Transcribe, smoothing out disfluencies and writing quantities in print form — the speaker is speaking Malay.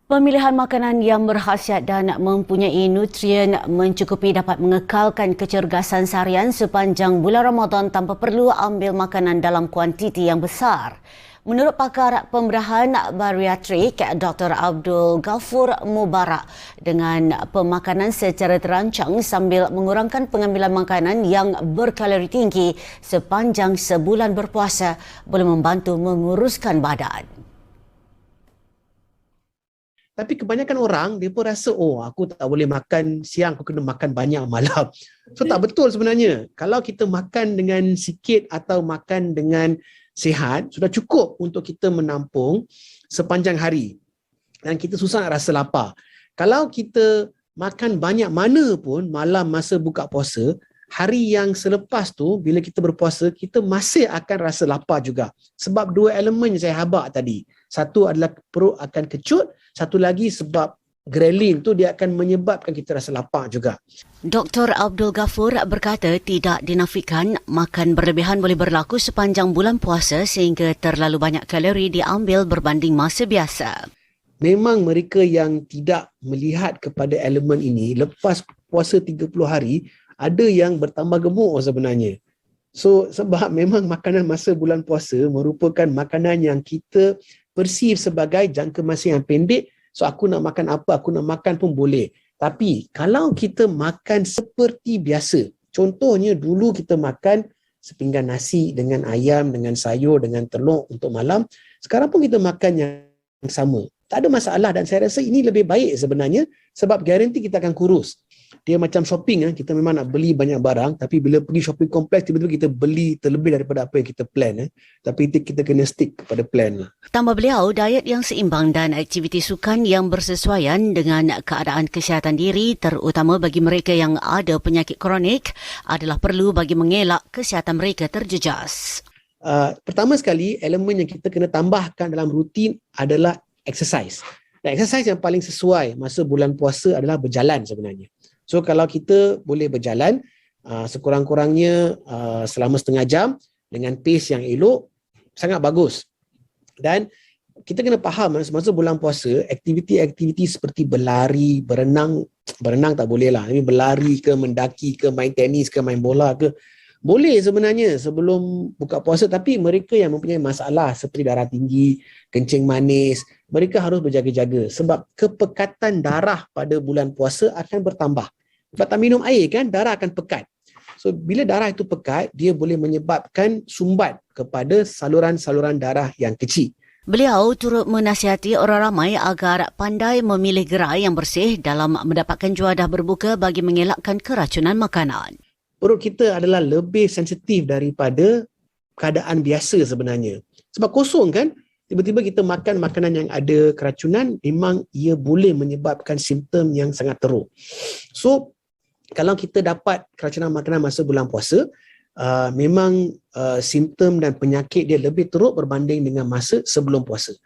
Pemilihan makanan yang berkhasiat dan mempunyai nutrien mencukupi dapat mengekalkan kecergasan seharian sepanjang bulan Ramadan tanpa perlu ambil makanan dalam kuantiti yang besar. Menurut pakar pemberahan bariatrik Dr. Abdul Ghafur Mubarak, dengan pemakanan secara terancang sambil mengurangkan pengambilan makanan yang berkalori tinggi sepanjang sebulan berpuasa boleh membantu menguruskan badan. Tapi kebanyakan orang, dia pun rasa, oh aku tak boleh makan siang, aku kena makan banyak malam. So tak betul sebenarnya. Kalau kita makan dengan sikit atau makan dengan sihat, sudah cukup untuk kita menampung sepanjang hari. Dan kita susah nak rasa lapar. Kalau kita makan banyak mana pun malam masa buka puasa, hari yang selepas tu, bila kita berpuasa, kita masih akan rasa lapar juga. Sebab dua elemen yang saya habak tadi. Satu adalah perut akan kecut, satu lagi sebab ghrelin tu dia akan menyebabkan kita rasa lapar juga. Dr. Abdul Ghafur berkata tidak dinafikan makan berlebihan boleh berlaku sepanjang bulan puasa sehingga terlalu banyak kalori diambil berbanding masa biasa. Memang mereka yang tidak melihat kepada elemen ini, lepas puasa 30 hari, ada yang bertambah gemuk sebenarnya. So sebab memang makanan masa bulan puasa merupakan makanan yang kita perceive sebagai jangka masa yang pendek. So aku nak makan apa, aku nak makan pun boleh. Tapi kalau kita makan seperti biasa, contohnya dulu kita makan sepinggan nasi dengan ayam, dengan sayur, dengan telur untuk malam, sekarang pun kita makan yang sama. Tak ada masalah dan saya rasa ini lebih baik sebenarnya sebab garanti kita akan kurus. Dia macam shopping, kita memang nak beli banyak barang tapi bila pergi shopping kompleks tiba-tiba kita beli terlebih daripada apa yang kita plan. Tapi kita kena stick kepada plan. Tambah beliau, diet yang seimbang dan aktiviti sukan yang bersesuaian dengan keadaan kesihatan diri terutama bagi mereka yang ada penyakit kronik adalah perlu bagi mengelak kesihatan mereka terjejas. Pertama sekali, elemen yang kita kena tambahkan dalam rutin adalah exercise. Dan exercise yang paling sesuai masa bulan puasa adalah berjalan sebenarnya. So kalau kita boleh berjalan sekurang-kurangnya selama setengah jam dengan pace yang elok, sangat bagus. Dan kita kena faham semasa bulan puasa, aktiviti-aktiviti seperti berlari, berenang tak boleh lah. Berlari ke, mendaki ke, main tenis ke, main bola ke, boleh sebenarnya sebelum buka puasa, tapi mereka yang mempunyai masalah seperti darah tinggi, kencing manis, mereka harus berjaga-jaga sebab kepekatan darah pada bulan puasa akan bertambah. Sebab tak minum air kan, darah akan pekat. So bila darah itu pekat, dia boleh menyebabkan sumbat kepada saluran-saluran darah yang kecil. Beliau turut menasihati orang ramai agar pandai memilih gerai yang bersih dalam mendapatkan juadah berbuka bagi mengelakkan keracunan makanan. Perut kita adalah lebih sensitif daripada keadaan biasa sebenarnya. Sebab kosong kan, tiba-tiba kita makan makanan yang ada keracunan, memang ia boleh menyebabkan simptom yang sangat teruk. So, kalau kita dapat keracunan makanan masa bulan puasa, memang simptom dan penyakit dia lebih teruk berbanding dengan masa sebelum puasa.